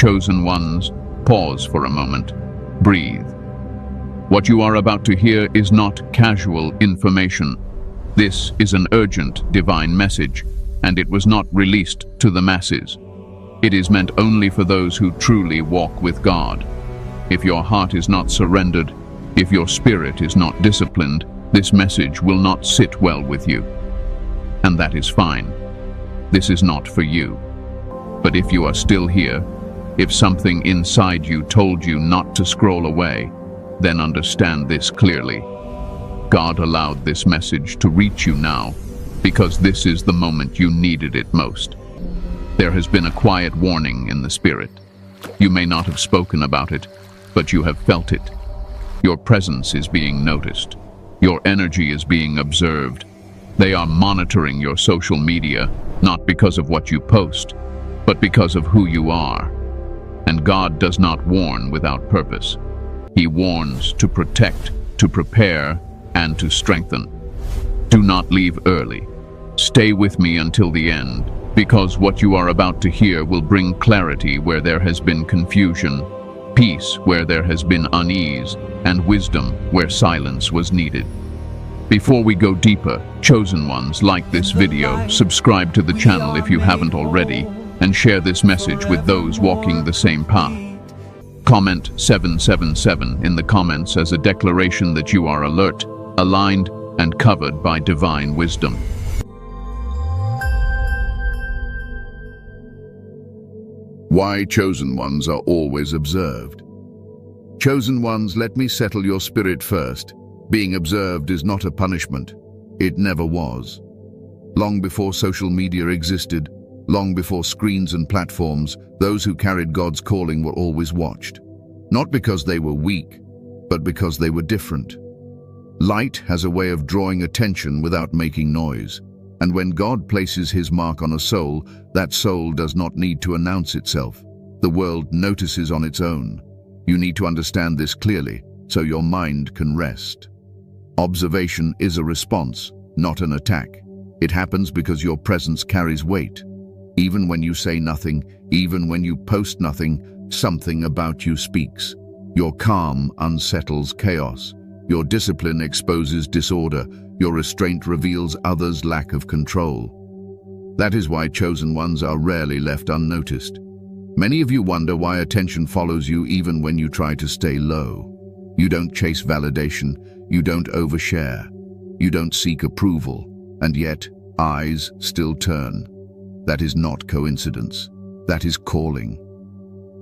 chosen ones, pause for a moment. Breathe. What you are about to hear is not casual information. This is an urgent divine message, and it was not released to the masses. It is meant only for those who truly walk with God. If your heart is not surrendered, if your spirit is not disciplined, this message will not sit well with you. And that is fine. This is not for you. But if you are still here, if something inside you told you not to scroll away, then understand this clearly. God allowed this message to reach you now, because this is the moment you needed it most. There has been a quiet warning in the spirit. You may not have spoken about it, but you have felt it. Your presence is being noticed. Your energy is being observed. They are monitoring your social media, not because of what you post, but because of who you are. And God does not warn without purpose. He warns to protect, to prepare, and to strengthen. Do not leave early. Stay with me until the end, because what you are about to hear will bring clarity where there has been confusion, peace where there has been unease, and wisdom where silence was needed. Before we go deeper, chosen ones, like this video, subscribe to the channel if you haven't already, and share this message with those walking the same path. Comment 777 in the comments as a declaration that you are alert, aligned, and covered by divine wisdom. Why chosen ones are always observed. Chosen ones, let me settle your spirit first. Being observed is not a punishment. It never was. Long before social media existed, long before screens and platforms, those who carried God's calling were always watched. Not because they were weak, but because they were different. Light has a way of drawing attention without making noise. And when God places his mark on a soul, that soul does not need to announce itself. The world notices on its own. You need to understand this clearly, so your mind can rest. Observation is a response, not an attack. It happens because your presence carries weight. Even when you say nothing, even when you post nothing, something about you speaks. Your calm unsettles chaos. Your discipline exposes disorder. Your restraint reveals others' lack of control. That is why chosen ones are rarely left unnoticed. Many of you wonder why attention follows you even when you try to stay low. You don't chase validation. You don't overshare. You don't seek approval. And yet, eyes still turn. That is not coincidence. That is calling.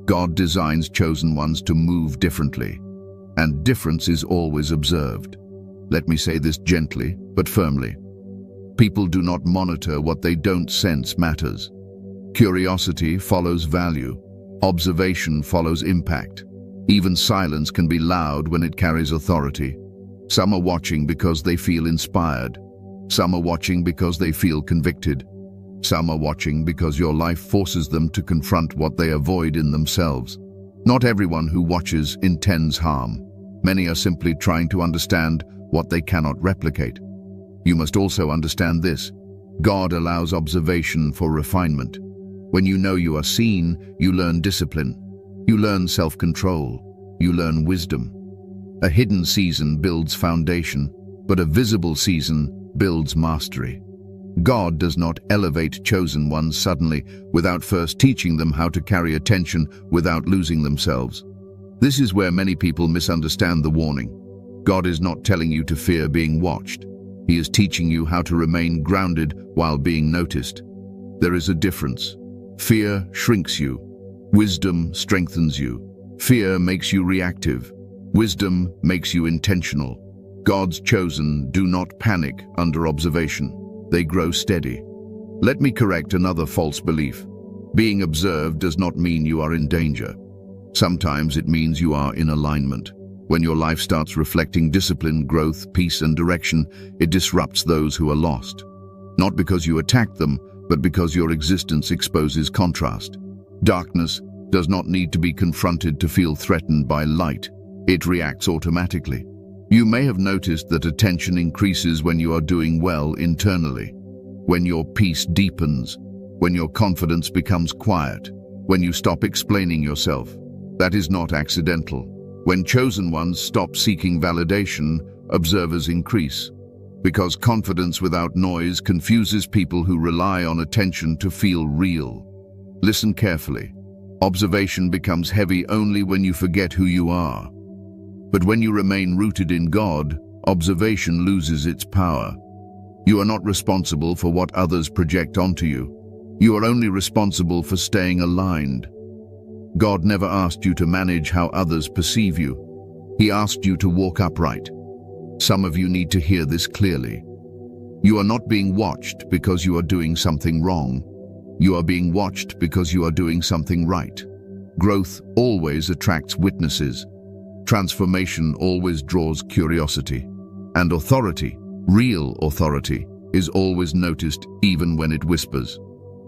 God designs chosen ones to move differently. And difference is always observed. Let me say this gently, but firmly. People do not monitor what they don't sense matters. Curiosity follows value. Observation follows impact. Even silence can be loud when it carries authority. Some are watching because they feel inspired. Some are watching because they feel convicted. Some are watching because your life forces them to confront what they avoid in themselves. Not everyone who watches intends harm. Many are simply trying to understand what they cannot replicate. You must also understand this. God allows observation for refinement. When you know you are seen, you learn discipline. You learn self-control. You learn wisdom. A hidden season builds foundation, but a visible season builds mastery. God does not elevate chosen ones suddenly without first teaching them how to carry attention without losing themselves. This is where many people misunderstand the warning. God is not telling you to fear being watched. He is teaching you how to remain grounded while being noticed. There is a difference. Fear shrinks you. Wisdom strengthens you. Fear makes you reactive. Wisdom makes you intentional. God's chosen do not panic under observation. They grow steady. Let me correct another false belief. Being observed does not mean you are in danger. Sometimes it means you are in alignment. When your life starts reflecting discipline, growth, peace, and direction, it disrupts those who are lost. Not because you attack them, but because your existence exposes contrast. Darkness does not need to be confronted to feel threatened by light. It reacts automatically. You may have noticed that attention increases when you are doing well internally, when your peace deepens, when your confidence becomes quiet, When you stop explaining yourself, that is not accidental. When chosen ones stop seeking validation, observers increase. Because confidence without noise confuses people who rely on attention to feel real. Listen carefully. Observation becomes heavy only when you forget who you are. But when you remain rooted in God, observation loses its power. You are not responsible for what others project onto you. You are only responsible for staying aligned. God never asked you to manage how others perceive you. He asked you to walk upright. Some of you need to hear this clearly. You are not being watched because you are doing something wrong. You are being watched because you are doing something right. Growth always attracts witnesses. Transformation always draws curiosity. And authority, real authority, is always noticed even when it whispers.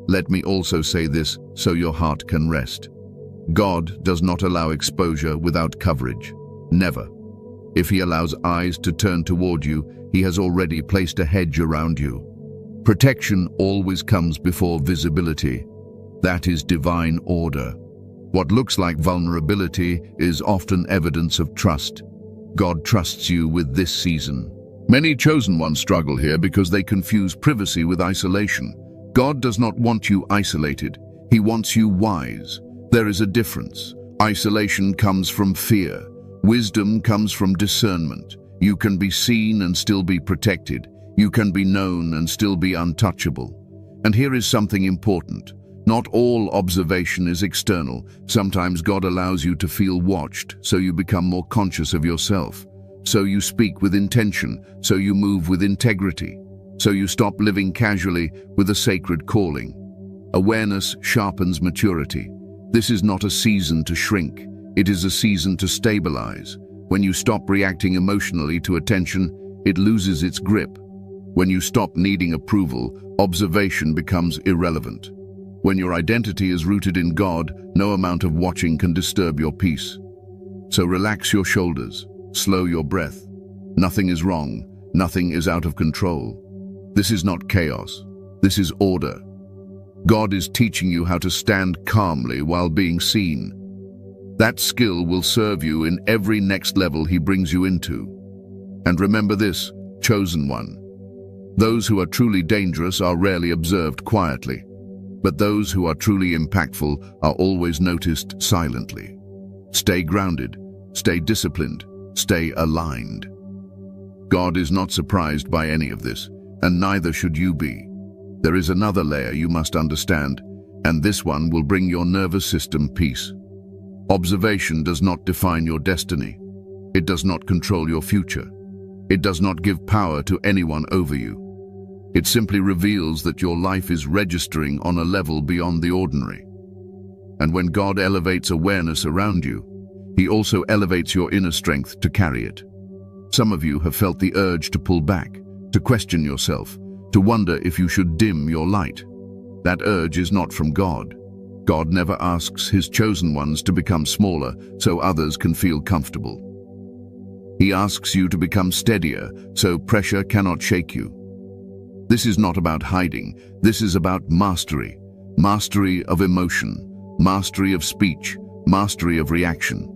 Let me also say this so your heart can rest. God does not allow exposure without coverage. Never. If He allows eyes to turn toward you, He has already placed a hedge around you. Protection always comes before visibility. That is divine order. What looks like vulnerability is often evidence of trust. God trusts you with this season. Many chosen ones struggle here because they confuse privacy with isolation. God does not want you isolated. He wants you wise. There is a difference. Isolation comes from fear. Wisdom comes from discernment. You can be seen and still be protected. You can be known and still be untouchable. And here is something important. Not all observation is external. Sometimes God allows you to feel watched, so you become more conscious of yourself. So you speak with intention, so you move with integrity. So you stop living casually with a sacred calling. Awareness sharpens maturity. This is not a season to shrink. It is a season to stabilize. When you stop reacting emotionally to attention, it loses its grip. When you stop needing approval, observation becomes irrelevant. When your identity is rooted in God, no amount of watching can disturb your peace. So relax your shoulders, slow your breath. Nothing is wrong, nothing is out of control. This is not chaos, this is order. God is teaching you how to stand calmly while being seen. That skill will serve you in every next level He brings you into. And remember this, chosen one. Those who are truly dangerous are rarely observed quietly, but those who are truly impactful are always noticed silently. Stay grounded, stay disciplined, stay aligned. God is not surprised by any of this, and neither should you be. There is another layer you must understand, and this one will bring your nervous system peace. Observation does not define your destiny. It does not control your future. It does not give power to anyone over you. It simply reveals that your life is registering on a level beyond the ordinary. And when God elevates awareness around you, He also elevates your inner strength to carry it. Some of you have felt the urge to pull back, to question yourself, to wonder if you should dim your light. That urge is not from God. God never asks His chosen ones to become smaller so others can feel comfortable. He asks you to become steadier so pressure cannot shake you. This is not about hiding. This is about mastery. Mastery of emotion, mastery of speech, mastery of reaction.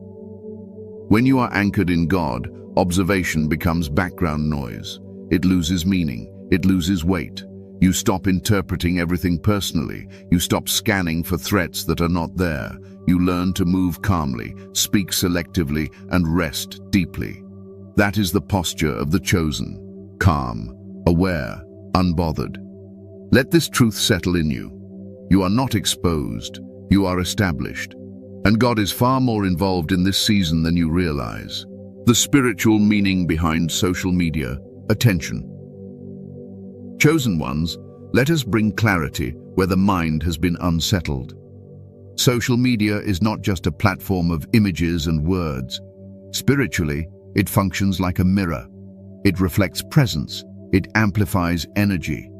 When you are anchored in God, observation becomes background noise. It loses meaning. It loses weight. You stop interpreting everything personally. You stop scanning for threats that are not there. You learn to move calmly, speak selectively, and rest deeply. That is the posture of the chosen. Calm, aware, unbothered. Let this truth settle in you. You are not exposed. You are established. And God is far more involved in this season than you realize. The spiritual meaning behind social media, attention. Chosen ones, let us bring clarity where the mind has been unsettled. Social media is not just a platform of images and words. Spiritually, it functions like a mirror. It reflects presence, it amplifies energy,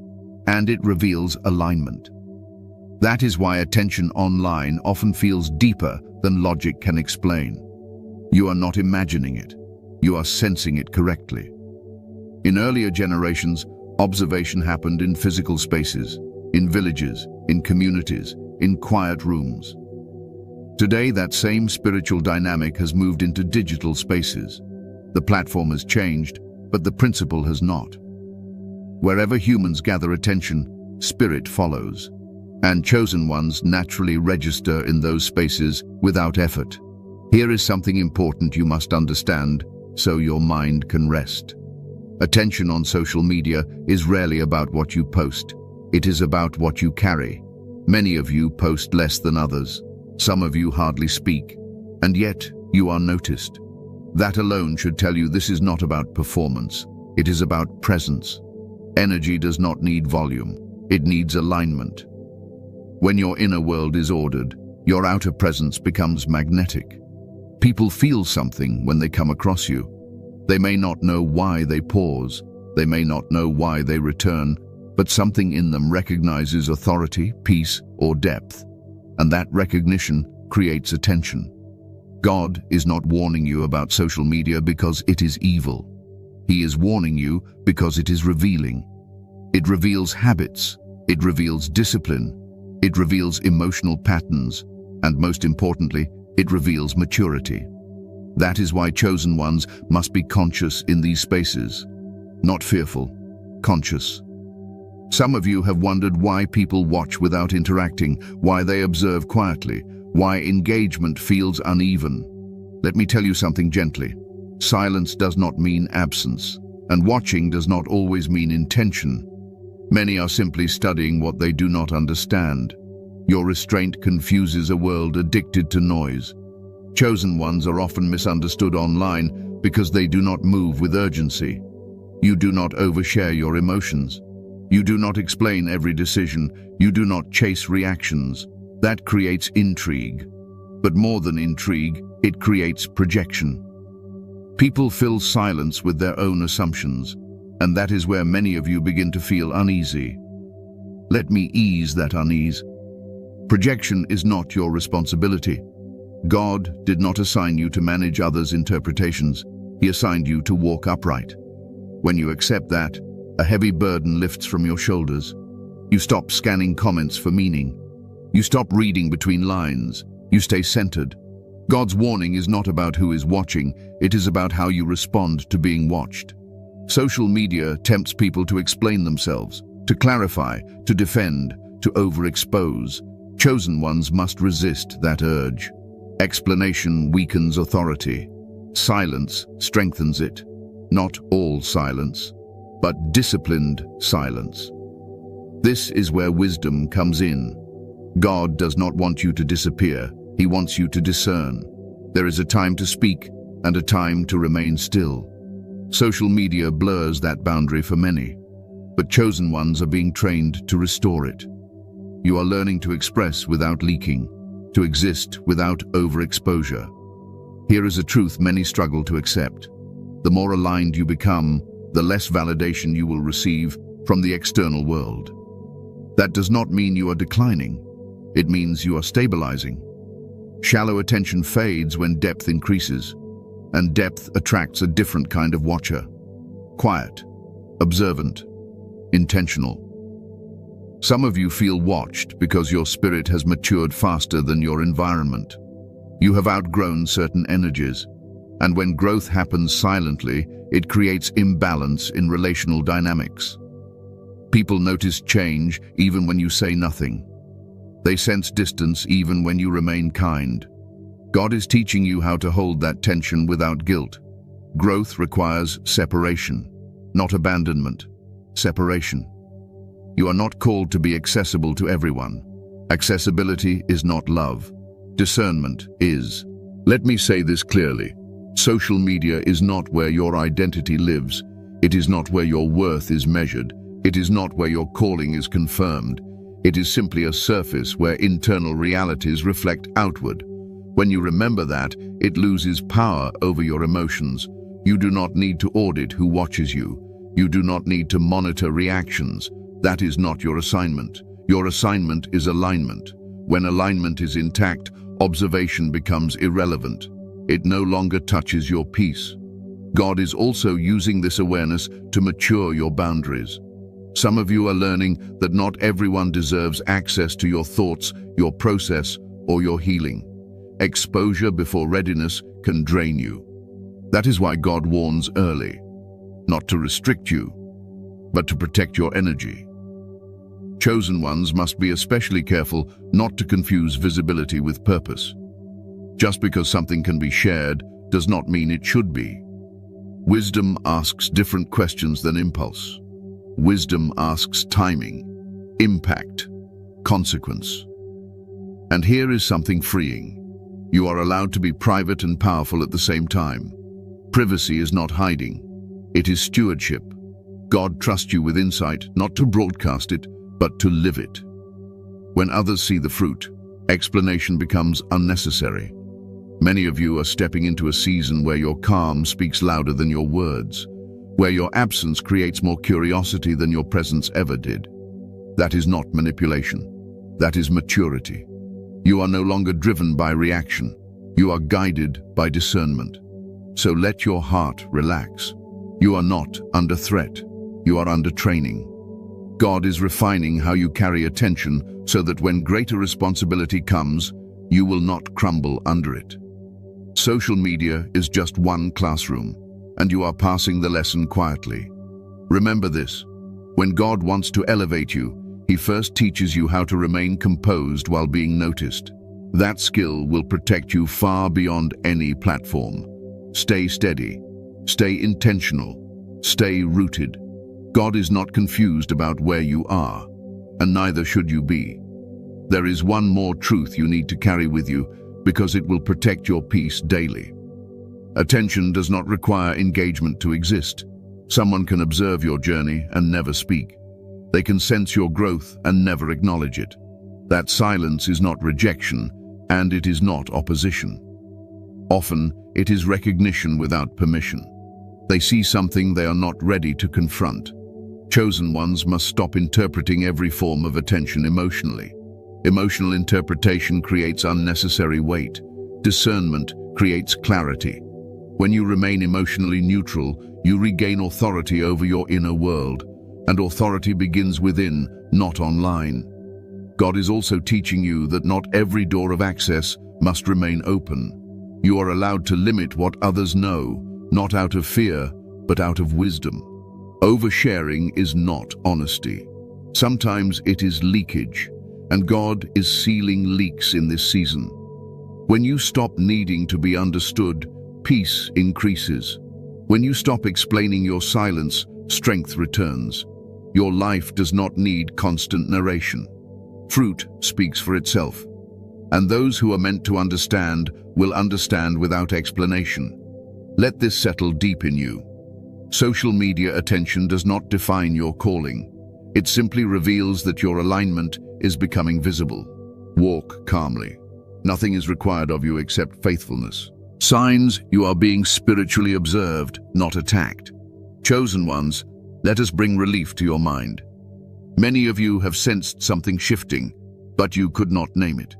and it reveals alignment. That is why attention online often feels deeper than logic can explain. You are not imagining it. You are sensing it correctly. In earlier generations, observation happened in physical spaces, in villages, in communities, in quiet rooms. Today, that same spiritual dynamic has moved into digital spaces. The platform has changed, but the principle has not. Wherever humans gather attention, spirit follows, and chosen ones naturally register in those spaces without effort. Here is something important you must understand so your mind can rest. Attention on social media is rarely about what you post. It is about what you carry. Many of you post less than others. Some of you hardly speak, and yet you are noticed. That alone should tell you this is not about performance. It is about presence. Energy does not need volume. It needs alignment. When your inner world is ordered, your outer presence becomes magnetic. People feel something when they come across you. They may not know why they pause. They may not know why they return, but something in them recognizes authority, peace, or depth. And that recognition creates attention. God is not warning you about social media because it is evil. He is warning you because it is revealing. It reveals habits. It reveals discipline. It reveals emotional patterns. And most importantly, it reveals maturity. That is why chosen ones must be conscious in these spaces. Not fearful, conscious. Some of you have wondered why people watch without interacting, why they observe quietly, why engagement feels uneven. Let me tell you something gently. Silence does not mean absence, and watching does not always mean intention. Many are simply studying what they do not understand. Your restraint confuses a world addicted to noise. Chosen ones are often misunderstood online because they do not move with urgency. You do not overshare your emotions. You do not explain every decision. You do not chase reactions. That creates intrigue. But more than intrigue, it creates projection. People fill silence with their own assumptions, and that is where many of you begin to feel uneasy. Let me ease that unease. Projection is not your responsibility. God did not assign you to manage others' interpretations. He assigned you to walk upright. When you accept that, a heavy burden lifts from your shoulders. You stop scanning comments for meaning. You stop reading between lines. You stay centered. God's warning is not about who is watching. It is about how you respond to being watched. Social media tempts people to explain themselves, to clarify, to defend, to overexpose. Chosen ones must resist that urge. Explanation weakens authority. Silence strengthens it. Not all silence, but disciplined silence. This is where wisdom comes in. God does not want you to disappear. He wants you to discern. There is a time to speak and a time to remain still. Social media blurs that boundary for many, but chosen ones are being trained to restore it. You are learning to express without leaking, to exist without overexposure. Here is a truth many struggle to accept. The more aligned you become, the less validation you will receive from the external world. That does not mean you are declining. It means you are stabilizing. Shallow attention fades when depth increases, and depth attracts a different kind of watcher. Quiet, observant, intentional. Some of you feel watched because your spirit has matured faster than your environment. You have outgrown certain energies, and when growth happens silently, it creates imbalance in relational dynamics. People notice change even when you say nothing. They sense distance even when you remain kind. God is teaching you how to hold that tension without guilt. Growth requires separation, not abandonment. Separation. You are not called to be accessible to everyone. Accessibility is not love. Discernment is. Let me say this clearly. Social media is not where your identity lives. It is not where your worth is measured. It is not where your calling is confirmed. It is simply a surface where internal realities reflect outward. When you remember that, it loses power over your emotions. You do not need to audit who watches you. You do not need to monitor reactions. That is not your assignment. Your assignment is alignment. When alignment is intact, observation becomes irrelevant. It no longer touches your peace. God is also using this awareness to mature your boundaries. Some of you are learning that not everyone deserves access to your thoughts, your process, or your healing. Exposure before readiness can drain you. That is why God warns early, not to restrict you, but to protect your energy. Chosen ones must be especially careful not to confuse visibility with purpose. Just because something can be shared does not mean it should be. Wisdom asks different questions than impulse. Wisdom asks timing, impact, consequence. And here is something freeing. You are allowed to be private and powerful at the same time. Privacy is not hiding. It is stewardship. God trusts you with insight, not to broadcast it, but to live it. When others see the fruit, explanation becomes unnecessary. Many of you are stepping into a season where your calm speaks louder than your words, where your absence creates more curiosity than your presence ever did. That is not manipulation. That is maturity. You are no longer driven by reaction. You are guided by discernment. So let your heart relax. You are not under threat. You are under training. God is refining how you carry attention so that when greater responsibility comes, you will not crumble under it. Social media is just one classroom, and you are passing the lesson quietly. Remember this: when God wants to elevate you, He first teaches you how to remain composed while being noticed. That skill will protect you far beyond any platform. Stay steady, stay intentional, stay rooted. God is not confused about where you are, and neither should you be. There is one more truth you need to carry with you, because it will protect your peace daily. Attention does not require engagement to exist. Someone can observe your journey and never speak. They can sense your growth and never acknowledge it. That silence is not rejection, and it is not opposition. Often, it is recognition without permission. They see something they are not ready to confront. Chosen ones must stop interpreting every form of attention emotionally. Emotional interpretation creates unnecessary weight. Discernment creates clarity. When you remain emotionally neutral, you regain authority over your inner world, and authority begins within, not online. God is also teaching you that not every door of access must remain open. You are allowed to limit what others know, not out of fear, but out of wisdom. Oversharing is not honesty. Sometimes it is leakage, and God is sealing leaks in this season. When you stop needing to be understood, peace increases. When you stop explaining your silence, strength returns. Your life does not need constant narration. Fruit speaks for itself. And those who are meant to understand will understand without explanation. Let this settle deep in you. Social media attention does not define your calling. It simply reveals that your alignment is becoming visible. Walk calmly. Nothing is required of you except faithfulness. Signs you are being spiritually observed, not attacked. Chosen ones, let us bring relief to your mind. Many of you have sensed something shifting, but you could not name it.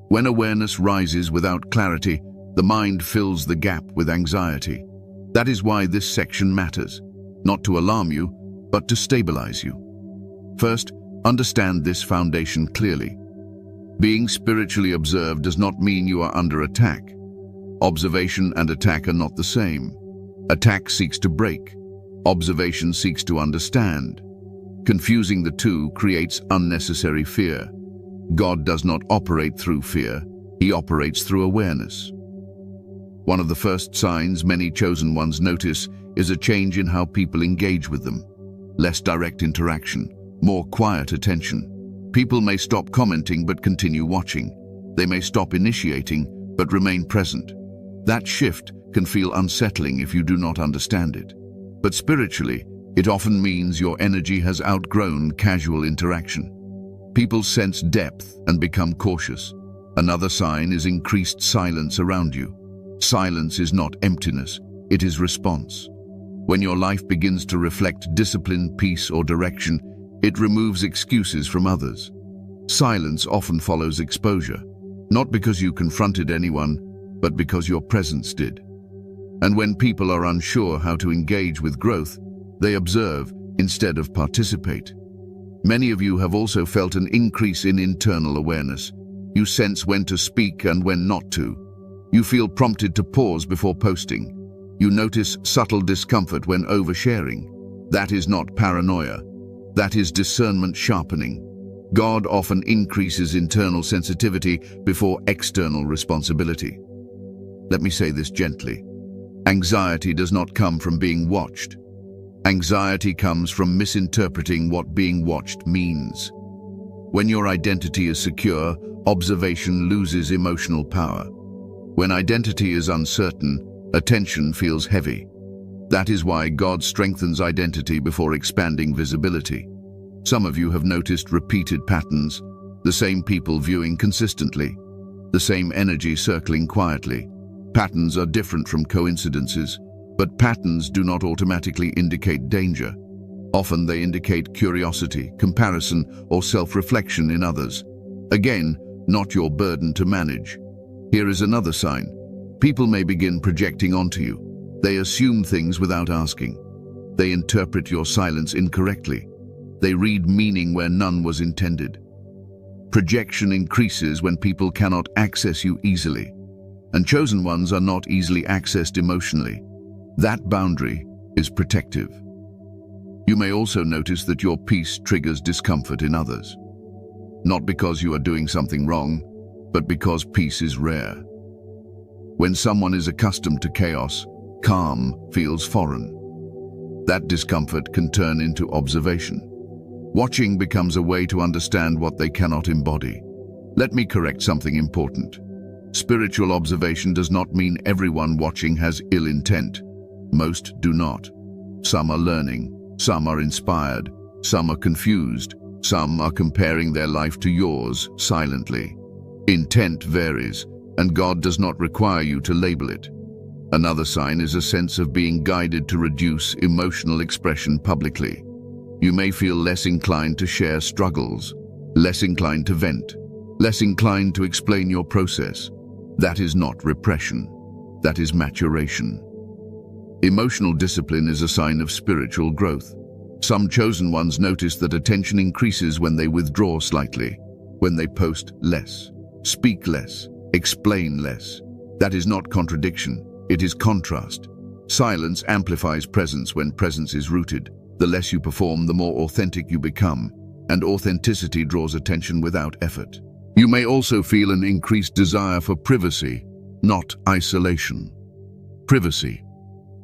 When awareness rises without clarity, the mind fills the gap with anxiety. That is why this section matters, not to alarm you, but to stabilize you. First, understand this foundation clearly. Being spiritually observed does not mean you are under attack. Observation and attack are not the same. Attack seeks to break. Observation seeks to understand. Confusing the two creates unnecessary fear. God does not operate through fear. He operates through awareness. One of the first signs many chosen ones notice is a change in how people engage with them. Less direct interaction, more quiet attention. People may stop commenting but continue watching. They may stop initiating but remain present. That shift can feel unsettling if you do not understand it. But spiritually, it often means your energy has outgrown casual interaction. People sense depth and become cautious. Another sign is increased silence around you. Silence is not emptiness, it is response. When your life begins to reflect discipline, peace, or direction, it removes excuses from others. Silence often follows exposure, not because you confronted anyone, but because your presence did. And when people are unsure how to engage with growth, they observe instead of participate. Many of you have also felt an increase in internal awareness. You sense when to speak and when not to. You feel prompted to pause before posting. You notice subtle discomfort when oversharing. That is not paranoia. That is discernment sharpening. God often increases internal sensitivity before external responsibility. Let me say this gently. Anxiety does not come from being watched. Anxiety comes from misinterpreting what being watched means. When your identity is secure, observation loses emotional power. When identity is uncertain, attention feels heavy. That is why God strengthens identity before expanding visibility. Some of you have noticed repeated patterns, the same people viewing consistently, the same energy circling quietly. Patterns are different from coincidences, but patterns do not automatically indicate danger. Often they indicate curiosity, comparison, or self-reflection in others. Again, not your burden to manage. Here is another sign. People may begin projecting onto you. They assume things without asking. They interpret your silence incorrectly. They read meaning where none was intended. Projection increases when people cannot access you easily. And chosen ones are not easily accessed emotionally. That boundary is protective. You may also notice that your peace triggers discomfort in others. Not because you are doing something wrong, but because peace is rare. When someone is accustomed to chaos, calm feels foreign. That discomfort can turn into observation. Watching becomes a way to understand what they cannot embody. Let me correct something important. Spiritual observation does not mean everyone watching has ill intent. Most do not. Some are learning, some are inspired, some are confused, some are comparing their life to yours silently. Intent varies, and God does not require you to label it. Another sign is a sense of being guided to reduce emotional expression publicly. You may feel less inclined to share struggles, less inclined to vent, less inclined to explain your process. That is not repression. That is maturation. Emotional discipline is a sign of spiritual growth. Some chosen ones notice that attention increases when they withdraw slightly, when they post less, speak less, explain less. That is not contradiction, it is contrast. Silence amplifies presence when presence is rooted. The less you perform, the more authentic you become, and authenticity draws attention without effort. You may also feel an increased desire for privacy, not isolation. Privacy.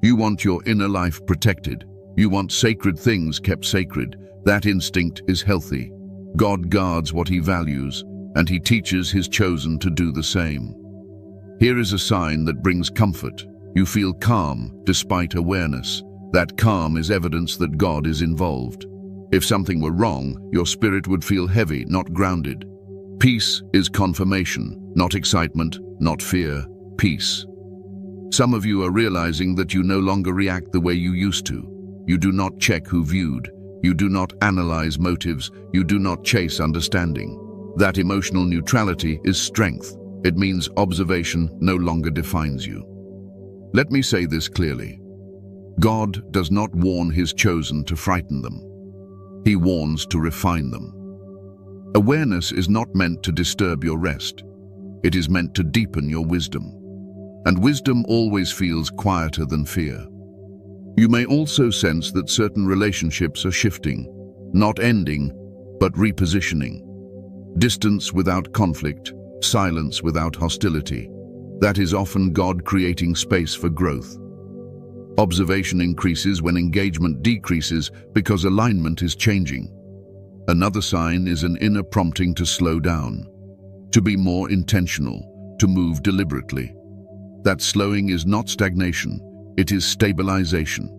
You want your inner life protected. You want sacred things kept sacred. That instinct is healthy. God guards what he values, and he teaches his chosen to do the same. Here is a sign that brings comfort. You feel calm despite awareness. That calm is evidence that God is involved. If something were wrong, your spirit would feel heavy, not grounded. Peace is confirmation, not excitement, not fear. Peace. Some of you are realizing that you no longer react the way you used to. You do not check who viewed. You do not analyze motives. You do not chase understanding. That emotional neutrality is strength. It means observation no longer defines you. Let me say this clearly. God does not warn his chosen to frighten them. He warns to refine them. Awareness is not meant to disturb your rest. It is meant to deepen your wisdom. And wisdom always feels quieter than fear. You may also sense that certain relationships are shifting, not ending, but repositioning. Distance without conflict, silence without hostility. That is often God creating space for growth. Observation increases when engagement decreases because alignment is changing. Another sign is an inner prompting to slow down, to be more intentional, to move deliberately. That slowing is not stagnation, it is stabilization.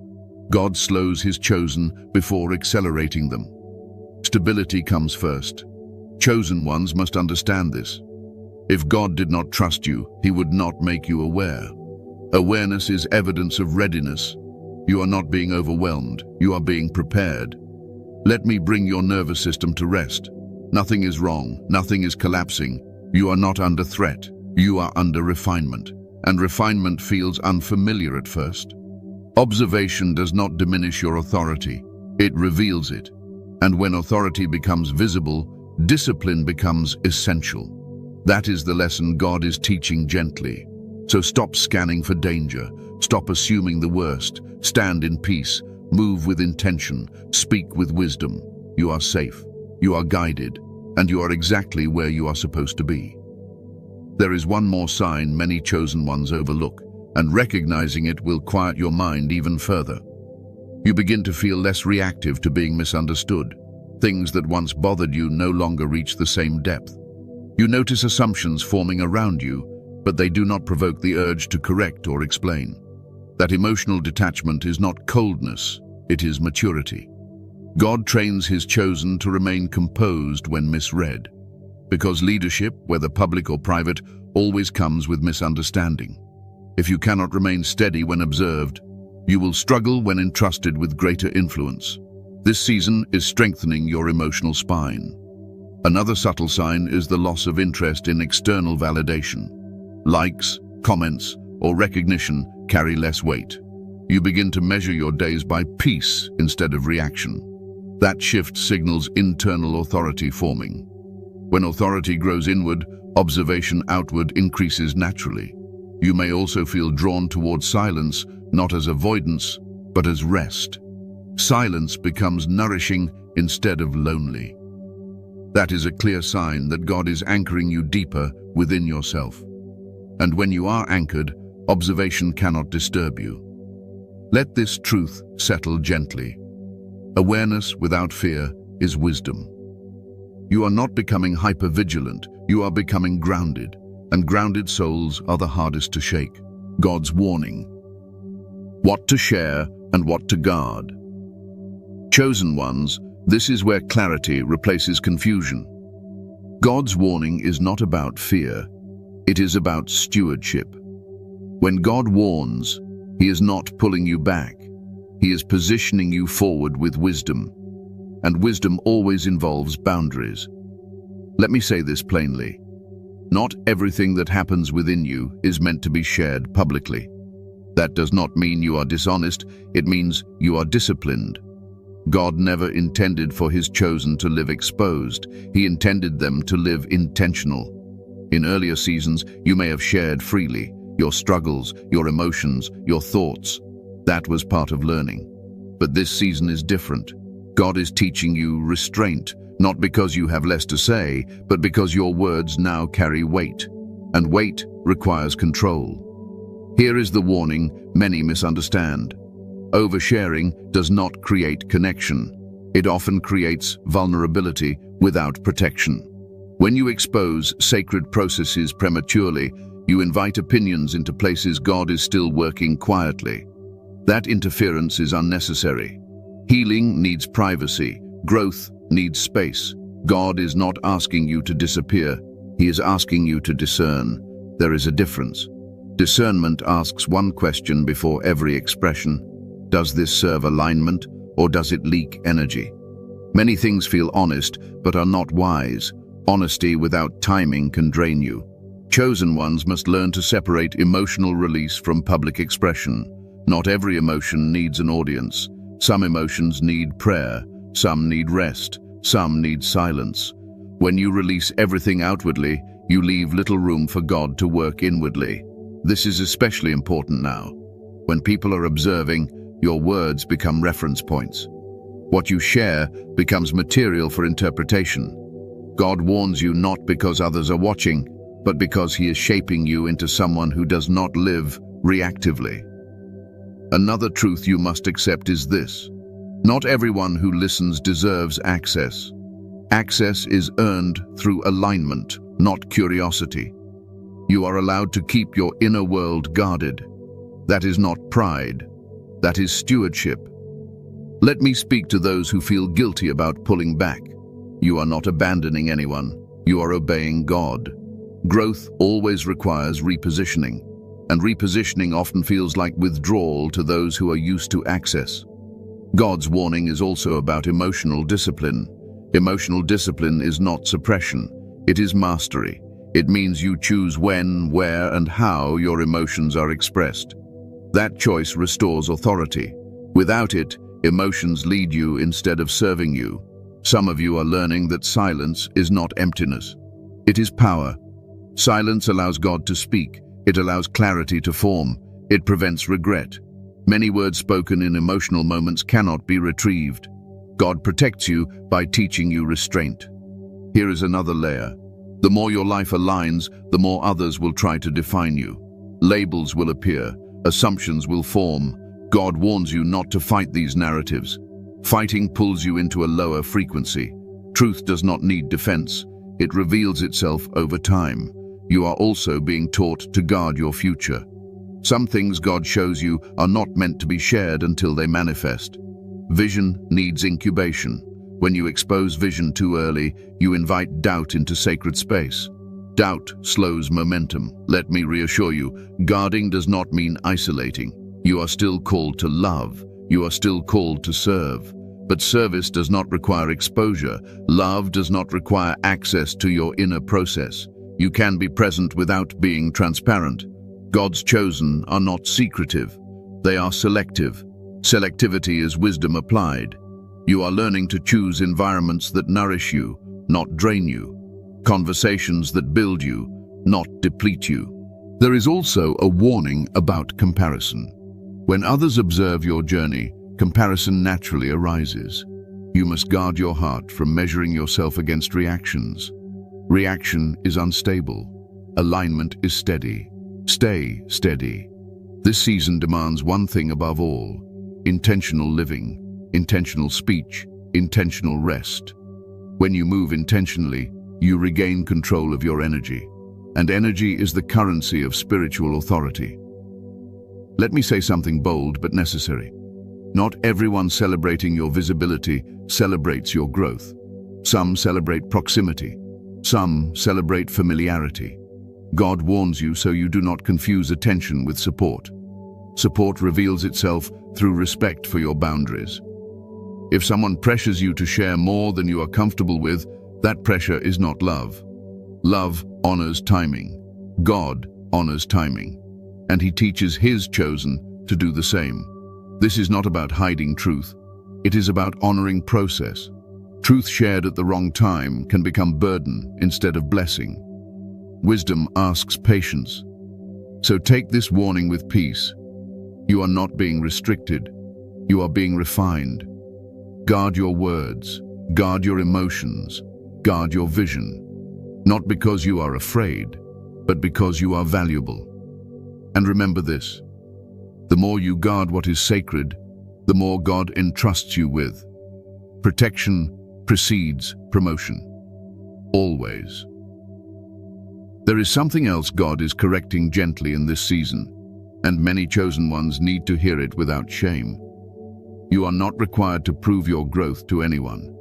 God slows his chosen before accelerating them. Stability comes first. Chosen ones must understand this. If God did not trust you, he would not make you aware. Awareness is evidence of readiness. You are not being overwhelmed, you are being prepared. Let me bring your nervous system to rest. Nothing is wrong, nothing is collapsing. You are not under threat, you are under refinement. And refinement feels unfamiliar at first. Observation does not diminish your authority, it reveals it. And when authority becomes visible, discipline becomes essential. That is the lesson God is teaching gently. So stop scanning for danger, stop assuming the worst, stand in peace, move with intention, speak with wisdom. You are safe, you are guided, and you are exactly where you are supposed to be. There is one more sign many chosen ones overlook, and recognizing it will quiet your mind even further. You begin to feel less reactive to being misunderstood. Things that once bothered you no longer reach the same depth. You notice assumptions forming around you, but they do not provoke the urge to correct or explain. That emotional detachment is not coldness, it is maturity. God trains his chosen to remain composed when misread, because leadership, whether public or private, always comes with misunderstanding. If you cannot remain steady when observed, you will struggle when entrusted with greater influence. This season is strengthening your emotional spine. Another subtle sign is the loss of interest in external validation. Likes, comments, or recognition carry less weight. You begin to measure your days by peace instead of reaction. That shift signals internal authority forming. When authority grows inward, observation outward increases naturally. You may also feel drawn towards silence, not as avoidance, but as rest. Silence becomes nourishing instead of lonely. That is a clear sign that God is anchoring you deeper within yourself. And when you are anchored, observation cannot disturb you. Let this truth settle gently. Awareness without fear is wisdom. You are not becoming hyper-vigilant, you are becoming grounded, and grounded souls are the hardest to shake. God's warning. What to share and what to guard. Chosen ones, this is where clarity replaces confusion. God's warning is not about fear, it is about stewardship. When God warns, he is not pulling you back. He is positioning you forward with wisdom. And wisdom always involves boundaries. Let me say this plainly. Not everything that happens within you is meant to be shared publicly. That does not mean you are dishonest, it means you are disciplined. God never intended for his chosen to live exposed. He intended them to live intentional. In earlier seasons, you may have shared freely, your struggles, your emotions, your thoughts. That was part of learning. But this season is different. God is teaching you restraint, not because you have less to say, but because your words now carry weight. And weight requires control. Here is the warning many misunderstand. Oversharing does not create connection. It often creates vulnerability without protection. When you expose sacred processes prematurely, you invite opinions into places God is still working quietly. That interference is unnecessary. Healing needs privacy. Growth needs space. God is not asking you to disappear. He is asking you to discern. There is a difference. Discernment asks one question before every expression. Does this serve alignment, or does it leak energy? Many things feel honest, but are not wise. Honesty without timing can drain you. Chosen ones must learn to separate emotional release from public expression. Not every emotion needs an audience. Some emotions need prayer, some need rest, some need silence. When you release everything outwardly, you leave little room for God to work inwardly. This is especially important now. When people are observing, your words become reference points. What you share becomes material for interpretation. God warns you not because others are watching, but because he is shaping you into someone who does not live reactively. Another truth you must accept is this. Not everyone who listens deserves access. Access is earned through alignment, not curiosity. You are allowed to keep your inner world guarded. That is not pride. That is stewardship. Let me speak to those who feel guilty about pulling back. You are not abandoning anyone. You are obeying God. Growth always requires repositioning, and repositioning often feels like withdrawal to those who are used to access. God's warning is also about emotional discipline. Emotional discipline is not suppression. It is mastery. It means you choose when, where, and how your emotions are expressed. That choice restores authority. Without it, emotions lead you instead of serving you. Some of you are learning that silence is not emptiness. It is power. Silence allows God to speak. It allows clarity to form. It prevents regret. Many words spoken in emotional moments cannot be retrieved. God protects you by teaching you restraint. Here is another layer. The more your life aligns, the more others will try to define you. Labels will appear. Assumptions will form. God warns you not to fight these narratives. Fighting pulls you into a lower frequency. Truth does not need defense. It reveals itself over time. You are also being taught to guard your future. Some things God shows you are not meant to be shared until they manifest. Vision needs incubation. When you expose vision too early, you invite doubt into sacred space. Doubt slows momentum. Let me reassure you, guarding does not mean isolating. You are still called to love. You are still called to serve. But service does not require exposure. Love does not require access to your inner process. You can be present without being transparent. God's chosen are not secretive. They are selective. Selectivity is wisdom applied. You are learning to choose environments that nourish you, not drain you. Conversations that build you, not deplete you. There is also a warning about comparison. When others observe your journey, comparison naturally arises. You must guard your heart from measuring yourself against reactions. Reaction is unstable. Alignment is steady. Stay steady. This season demands one thing above all: intentional living, intentional speech, intentional rest. When you move intentionally, you regain control of your energy. And energy is the currency of spiritual authority. Let me say something bold but necessary. Not everyone celebrating your visibility celebrates your growth. Some celebrate proximity. Some celebrate familiarity. God warns you so you do not confuse attention with support. Support reveals itself through respect for your boundaries. If someone pressures you to share more than you are comfortable with, that pressure is not love. Love honors timing. God honors timing. And He teaches His chosen to do the same. This is not about hiding truth. It is about honoring process. Truth shared at the wrong time can become burden instead of blessing. Wisdom asks patience. So take this warning with peace. You are not being restricted. You are being refined. Guard your words. Guard your emotions. Guard your vision. Not because you are afraid, but because you are valuable. And remember this: the more you guard what is sacred, the more God entrusts you with. Protection precedes promotion. Always. There is something else God is correcting gently in this season, and many chosen ones need to hear it without shame. You are not required to prove your growth to anyone.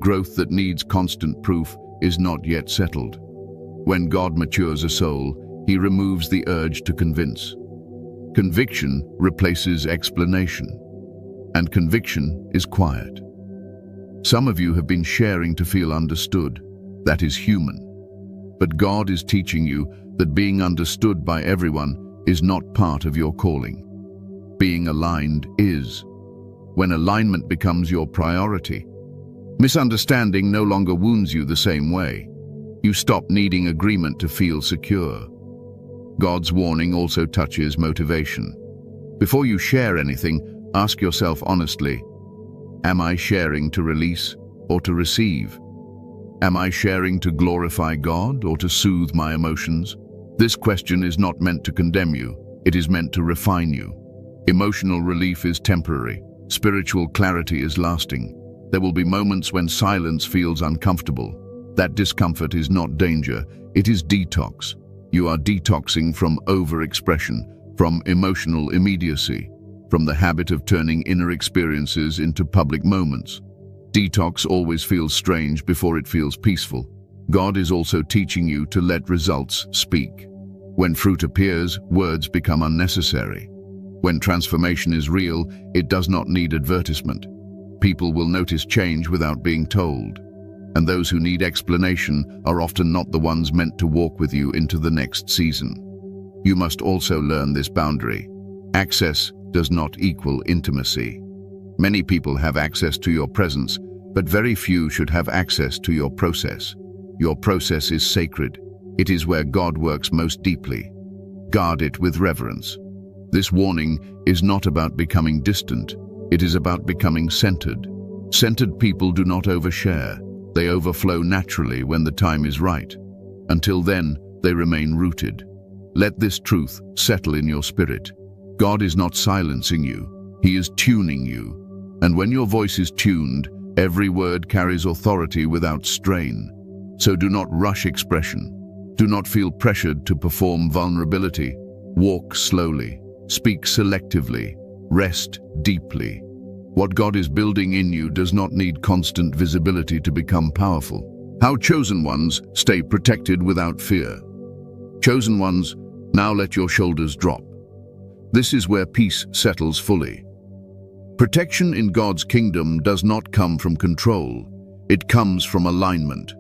Growth that needs constant proof is not yet settled. When God matures a soul, He removes the urge to convince. Conviction replaces explanation, and conviction is quiet. Some of you have been sharing to feel understood. That is human. But God is teaching you that being understood by everyone is not part of your calling. Being aligned is. When alignment becomes your priority, misunderstanding no longer wounds you the same way. You stop needing agreement to feel secure. God's warning also touches motivation. Before you share anything, ask yourself honestly, am I sharing to release or to receive? Am I sharing to glorify God or to soothe my emotions? This question is not meant to condemn you. It is meant to refine you. Emotional relief is temporary. Spiritual clarity is lasting. There will be moments when silence feels uncomfortable. That discomfort is not danger. It is detox. You are detoxing from overexpression, from emotional immediacy, from the habit of turning inner experiences into public moments. Detox always feels strange before it feels peaceful. God is also teaching you to let results speak. When fruit appears, words become unnecessary. When transformation is real, it does not need advertisement. People will notice change without being told. And those who need explanation are often not the ones meant to walk with you into the next season. You must also learn this boundary. Access does not equal intimacy. Many people have access to your presence, but very few should have access to your process. Your process is sacred. It is where God works most deeply. Guard it with reverence. This warning is not about becoming distant. It is about becoming centered. Centered people do not overshare. They overflow naturally when the time is right. Until then, they remain rooted. Let this truth settle in your spirit. God is not silencing you. He is tuning you. And when your voice is tuned, every word carries authority without strain. So do not rush expression. Do not feel pressured to perform vulnerability. Walk slowly. Speak selectively. Rest deeply. What God is building in you does not need constant visibility to become powerful. How chosen ones stay protected without fear. Chosen ones, now let your shoulders drop. This is where peace settles fully. Protection in God's kingdom does not come from control. It comes from alignment.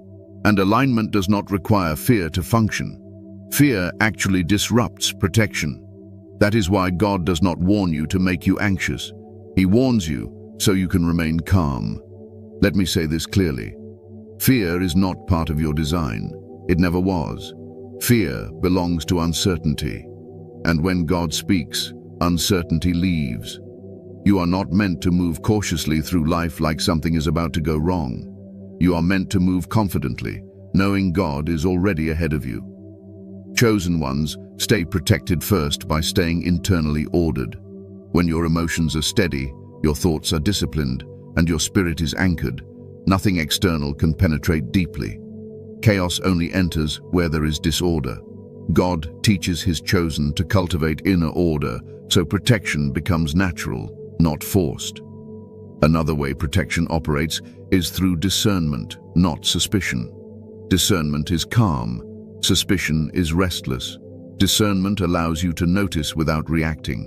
And alignment does not require fear to function. Fear actually disrupts protection. That is why God does not warn you to make you anxious. He warns you so you can remain calm. Let me say this clearly. Fear is not part of your design. It never was. Fear belongs to uncertainty. And when God speaks, uncertainty leaves. You are not meant to move cautiously through life like something is about to go wrong. You are meant to move confidently, knowing God is already ahead of you. Chosen ones stay protected first by staying internally ordered. When your emotions are steady, your thoughts are disciplined, and your spirit is anchored, nothing external can penetrate deeply. Chaos only enters where there is disorder. God teaches his chosen to cultivate inner order, so protection becomes natural, not forced. Another way protection operates is through discernment, not suspicion. Discernment is calm. Suspicion is restless. Discernment allows you to notice without reacting,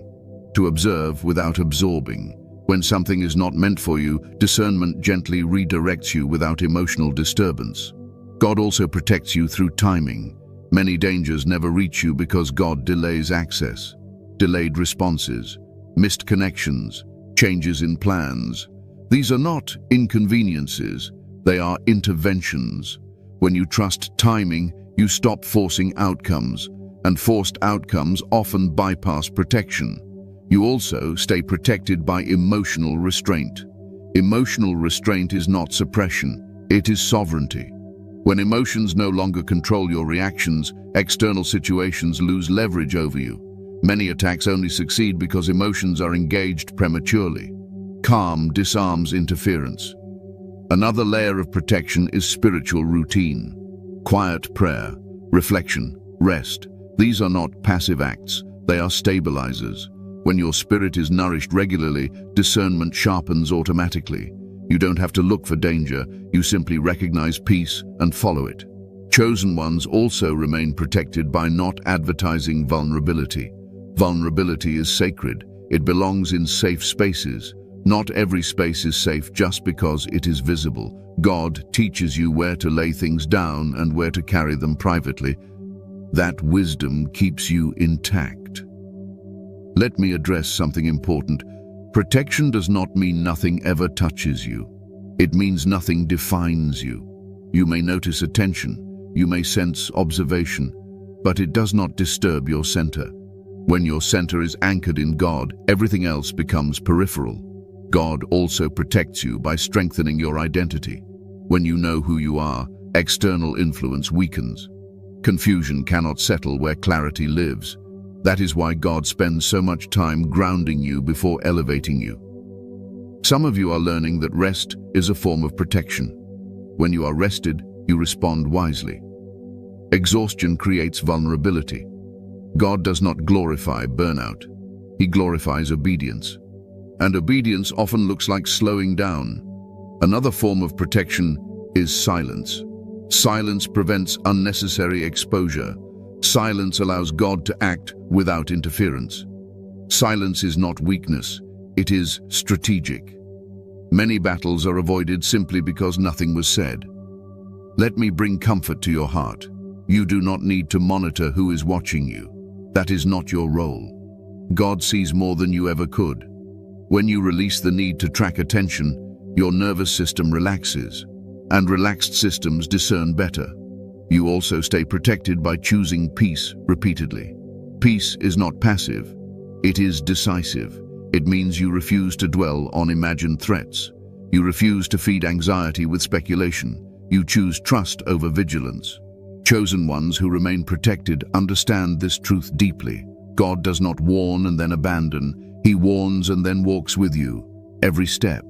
to observe without absorbing. When something is not meant for you, discernment gently redirects you without emotional disturbance. God also protects you through timing. Many dangers never reach you because God delays access. Delayed responses, missed connections, changes in plans. These are not inconveniences, they are interventions. When you trust timing, you stop forcing outcomes, and forced outcomes often bypass protection. You also stay protected by emotional restraint. Emotional restraint is not suppression, it is sovereignty. When emotions no longer control your reactions, external situations lose leverage over you. Many attacks only succeed because emotions are engaged prematurely. Calm disarms interference. Another layer of protection is spiritual routine. Quiet prayer, reflection, rest. These are not passive acts, they are stabilizers. When your spirit is nourished regularly, discernment sharpens automatically. You don't have to look for danger, you simply recognize peace and follow it. Chosen ones also remain protected by not advertising vulnerability. Vulnerability is sacred. It belongs in safe spaces. Not every space is safe just because it is visible. God teaches you where to lay things down and where to carry them privately. That wisdom keeps you intact. Let me address something important. Protection does not mean nothing ever touches you. It means nothing defines you. You may notice attention, you may sense observation, but it does not disturb your center. When your center is anchored in God, everything else becomes peripheral. God also protects you by strengthening your identity. When you know who you are, external influence weakens. Confusion cannot settle where clarity lives. That is why God spends so much time grounding you before elevating you. Some of you are learning that rest is a form of protection. When you are rested, you respond wisely. Exhaustion creates vulnerability. God does not glorify burnout. He glorifies obedience. And obedience often looks like slowing down. Another form of protection is silence. Silence prevents unnecessary exposure. Silence allows God to act without interference. Silence is not weakness, it is strategic. Many battles are avoided simply because nothing was said. Let me bring comfort to your heart. You do not need to monitor who is watching you. That is not your role. God sees more than you ever could. When you release the need to track attention, your nervous system relaxes, and relaxed systems discern better. You also stay protected by choosing peace repeatedly. Peace is not passive, it is decisive. It means you refuse to dwell on imagined threats. You refuse to feed anxiety with speculation. You choose trust over vigilance. Chosen ones who remain protected understand this truth deeply. God does not warn and then abandon. He warns and then walks with you. Every step,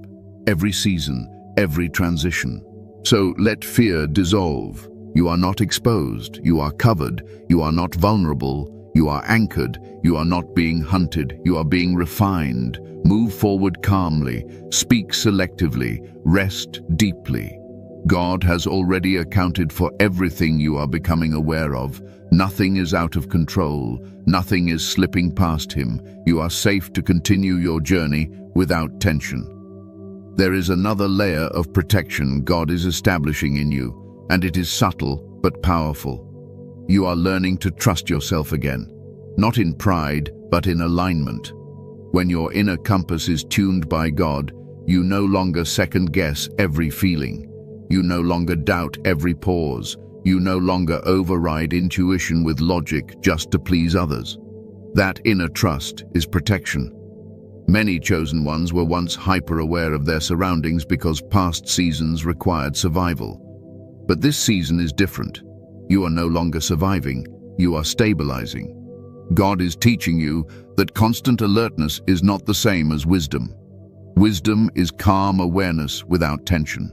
every season, every transition. So let fear dissolve. You are not exposed. You are covered. You are not vulnerable. You are anchored. You are not being hunted. You are being refined. Move forward calmly. Speak selectively. Rest deeply. God has already accounted for everything you are becoming aware of. Nothing is out of control. Nothing is slipping past Him. You are safe to continue your journey without tension. There is another layer of protection God is establishing in you, and it is subtle but powerful. You are learning to trust yourself again, not in pride, but in alignment. When your inner compass is tuned by God, you no longer second-guess every feeling. You no longer doubt every pause. You no longer override intuition with logic just to please others. That inner trust is protection. Many chosen ones were once hyper-aware of their surroundings because past seasons required survival. But this season is different. You are no longer surviving, you are stabilizing. God is teaching you that constant alertness is not the same as wisdom. Wisdom is calm awareness without tension,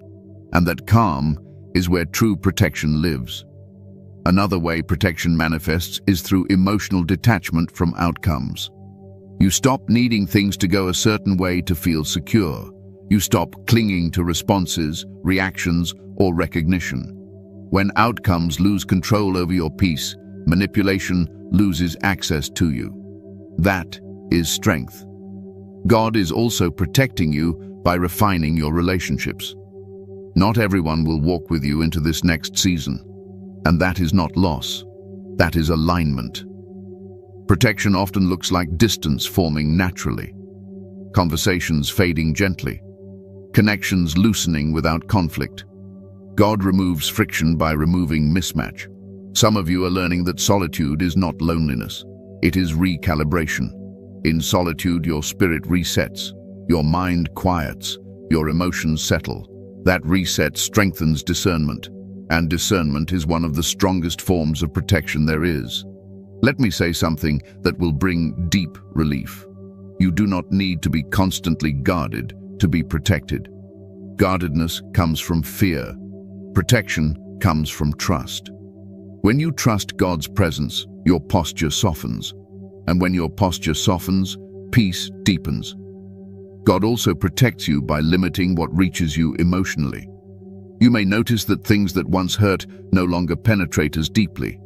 and that calm is where true protection lives. Another way protection manifests is through emotional detachment from outcomes. You stop needing things to go a certain way to feel secure. You stop clinging to responses, reactions, or recognition. When outcomes lose control over your peace, manipulation loses access to you. That is strength. God is also protecting you by refining your relationships. Not everyone will walk with you into this next season, and that is not loss. That is alignment. Protection often looks like distance forming naturally, conversations fading gently, connections loosening without conflict. God removes friction by removing mismatch. Some of you are learning that solitude is not loneliness. It is recalibration. In solitude, your spirit resets, your mind quiets, your emotions settle. That reset strengthens discernment, and discernment is one of the strongest forms of protection there is. Let me say something that will bring deep relief. You do not need to be constantly guarded to be protected. Guardedness comes from fear. Protection comes from trust. When you trust God's presence, your posture softens. And when your posture softens, peace deepens. God also protects you by limiting what reaches you emotionally. You may notice that things that once hurt no longer penetrate as deeply.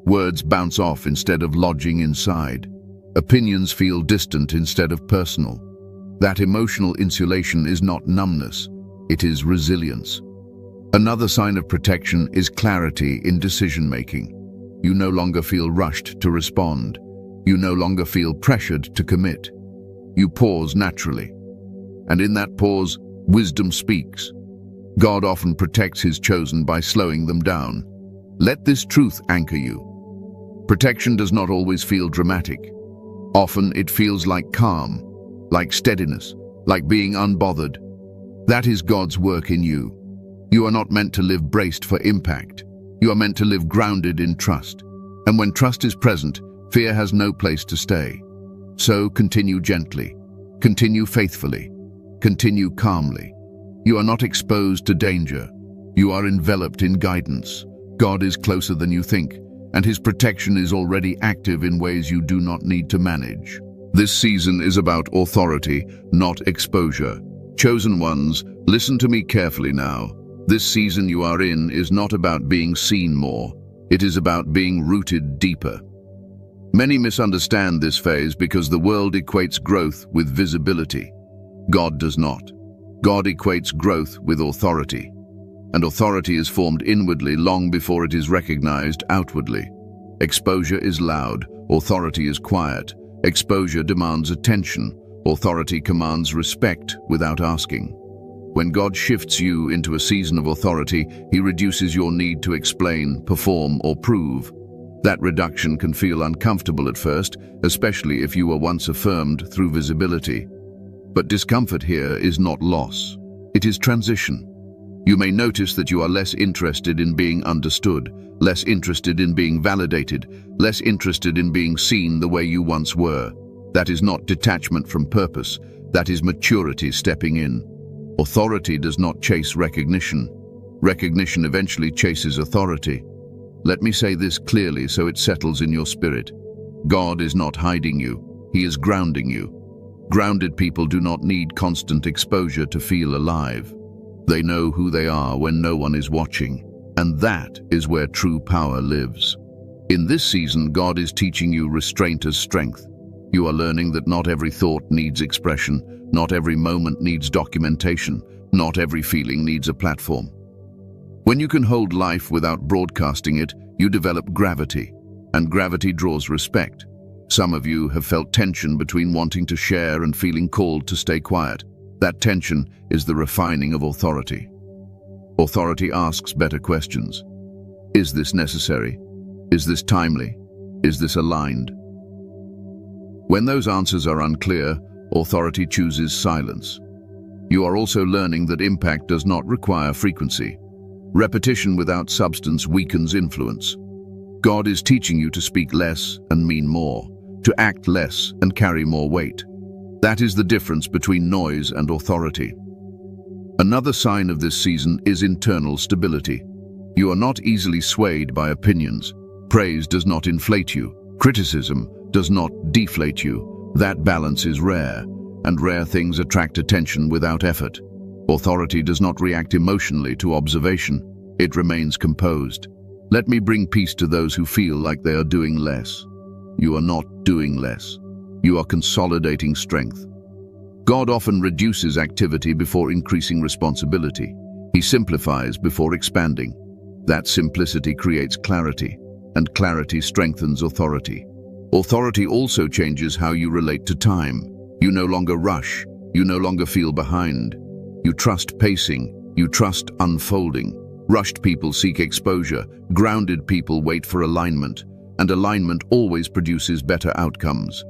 Words bounce off instead of lodging inside. Opinions feel distant instead of personal. That emotional insulation is not numbness, it is resilience. Another sign of protection is clarity in decision-making. You no longer feel rushed to respond. You no longer feel pressured to commit. You pause naturally. And in that pause, wisdom speaks. God often protects His chosen by slowing them down. Let this truth anchor you. Protection does not always feel dramatic. Often it feels like calm, like steadiness, like being unbothered. That is God's work in you. You are not meant to live braced for impact. You are meant to live grounded in trust. And when trust is present, fear has no place to stay. So continue gently, continue faithfully, continue calmly. You are not exposed to danger. You are enveloped in guidance. God is closer than you think, and His protection is already active in ways you do not need to manage. This season is about authority, not exposure. Chosen ones, listen to me carefully now. This season you are in is not about being seen more. It is about being rooted deeper. Many misunderstand this phase because the world equates growth with visibility. God does not. God equates growth with authority. And authority is formed inwardly long before it is recognized outwardly. Exposure is loud, authority is quiet. Exposure demands attention, authority commands respect without asking. When God shifts you into a season of authority, He reduces your need to explain, perform, or prove. That reduction can feel uncomfortable at first, especially if you were once affirmed through visibility. But discomfort here is not loss. It is transition. You may notice that you are less interested in being understood, less interested in being validated, less interested in being seen the way you once were. That is not detachment from purpose. That is maturity stepping in. Authority does not chase recognition. Recognition eventually chases authority. Let me say this clearly so it settles in your spirit. God is not hiding you. He is grounding you. Grounded people do not need constant exposure to feel alive. They know who they are when no one is watching, and that is where true power lives. In this season, God is teaching you restraint as strength. You are learning that not every thought needs expression, not every moment needs documentation, not every feeling needs a platform. When you can hold life without broadcasting it, you develop gravity, and gravity draws respect. Some of you have felt tension between wanting to share and feeling called to stay quiet. That tension is the refining of authority. Authority asks better questions. Is this necessary? Is this timely? Is this aligned? When those answers are unclear, authority chooses silence. You are also learning that impact does not require frequency. Repetition without substance weakens influence. God is teaching you to speak less and mean more, to act less and carry more weight. That is the difference between noise and authority. Another sign of this season is internal stability. You are not easily swayed by opinions. Praise does not inflate you. Criticism does not deflate you. That balance is rare, and rare things attract attention without effort. Authority does not react emotionally to observation. It remains composed. Let me bring peace to those who feel like they are doing less. You are not doing less. You are consolidating strength. God often reduces activity before increasing responsibility. He simplifies before expanding. That simplicity creates clarity, and clarity strengthens authority. Authority also changes how you relate to time. You no longer rush. You no longer feel behind. You trust pacing. You trust unfolding. Rushed people seek exposure. Grounded people wait for alignment, and alignment always produces better outcomes.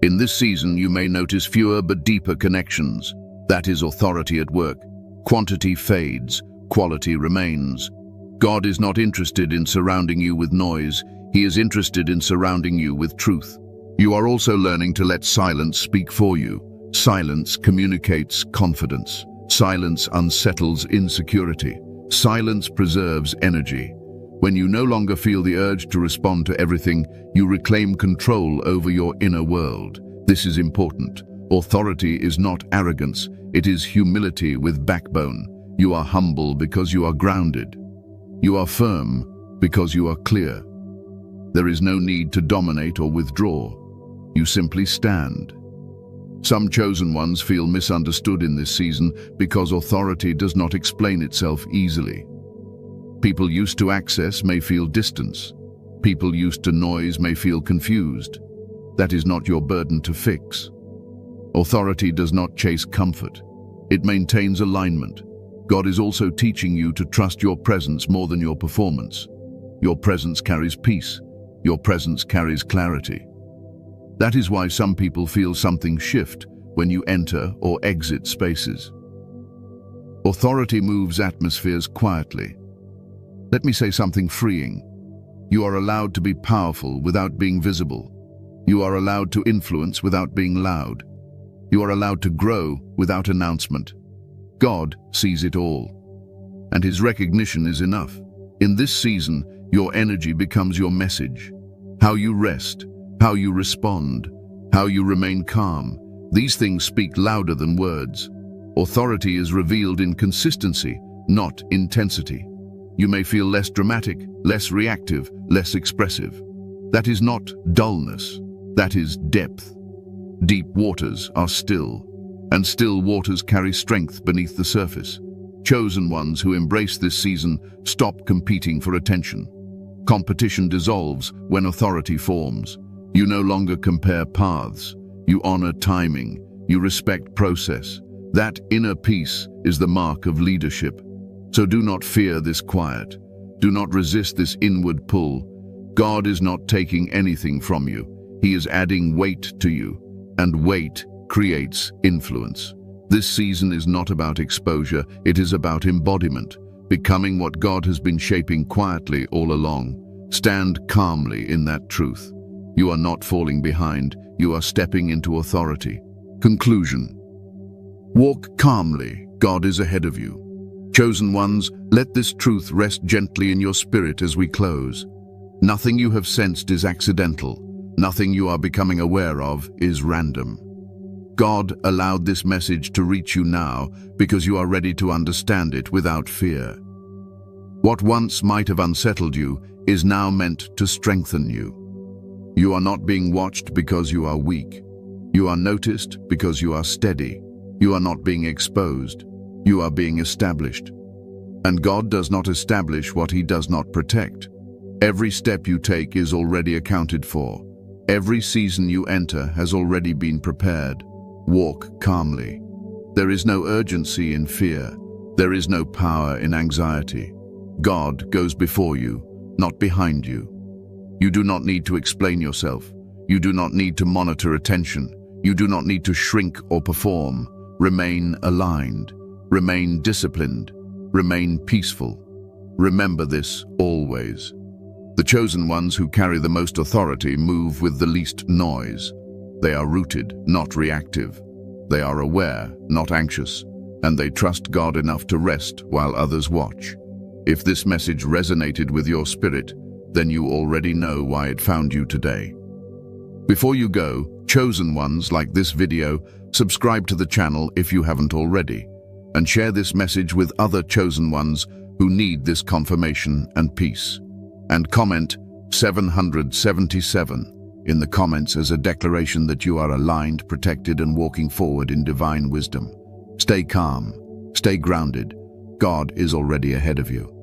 In this season, you may notice fewer but deeper connections. That is authority at work. Quantity fades, quality remains. God is not interested in surrounding you with noise. He is interested in surrounding you with truth. You are also learning to let silence speak for you. Silence communicates confidence. Silence unsettles insecurity. Silence preserves energy. When you no longer feel the urge to respond to everything, you reclaim control over your inner world. This is important. Authority is not arrogance. It is humility with backbone. You are humble because you are grounded. You are firm because you are clear. There is no need to dominate or withdraw. You simply stand. Some chosen ones feel misunderstood in this season because authority does not explain itself easily. People used to access may feel distance. People used to noise may feel confused. That is not your burden to fix. Authority does not chase comfort. It maintains alignment. God is also teaching you to trust your presence more than your performance. Your presence carries peace. Your presence carries clarity. That is why some people feel something shift when you enter or exit spaces. Authority moves atmospheres quietly. Let me say something freeing. You are allowed to be powerful without being visible. You are allowed to influence without being loud. You are allowed to grow without announcement. God sees it all, and His recognition is enough. In this season, your energy becomes your message. How you rest, how you respond, how you remain calm, these things speak louder than words. Authority is revealed in consistency, not intensity. You may feel less dramatic, less reactive, less expressive. That is not dullness. That is depth. Deep waters are still, and still waters carry strength beneath the surface. Chosen ones who embrace this season stop competing for attention. Competition dissolves when authority forms. You no longer compare paths. You honor timing. You respect process. That inner peace is the mark of leadership. So do not fear this quiet. Do not resist this inward pull. God is not taking anything from you. He is adding weight to you, and weight creates influence. This season is not about exposure, it is about embodiment, becoming what God has been shaping quietly all along. Stand calmly in that truth. You are not falling behind, you are stepping into authority. Conclusion. Walk calmly, God is ahead of you. Chosen ones, let this truth rest gently in your spirit as we close. Nothing you have sensed is accidental. Nothing you are becoming aware of is random. God allowed this message to reach you now because you are ready to understand it without fear. What once might have unsettled you is now meant to strengthen you. You are not being watched because you are weak. You are noticed because you are steady. You are not being exposed. You are being established. And God does not establish what He does not protect. Every step you take is already accounted for. Every season you enter has already been prepared. Walk calmly. There is no urgency in fear. There is no power in anxiety. God goes before you, not behind you. You do not need to explain yourself. You do not need to monitor attention. You do not need to shrink or perform. Remain aligned. Remain disciplined. Remain peaceful. Remember this always. The chosen ones who carry the most authority move with the least noise. They are rooted, not reactive. They are aware, not anxious, and they trust God enough to rest while others watch. If this message resonated with your spirit, then you already know why it found you today. Before you go, chosen ones, like this video, subscribe to the channel if you haven't already, and share this message with other chosen ones who need this confirmation and peace. And comment 777 in the comments as a declaration that you are aligned, protected, and walking forward in divine wisdom. Stay calm, stay grounded. God is already ahead of you.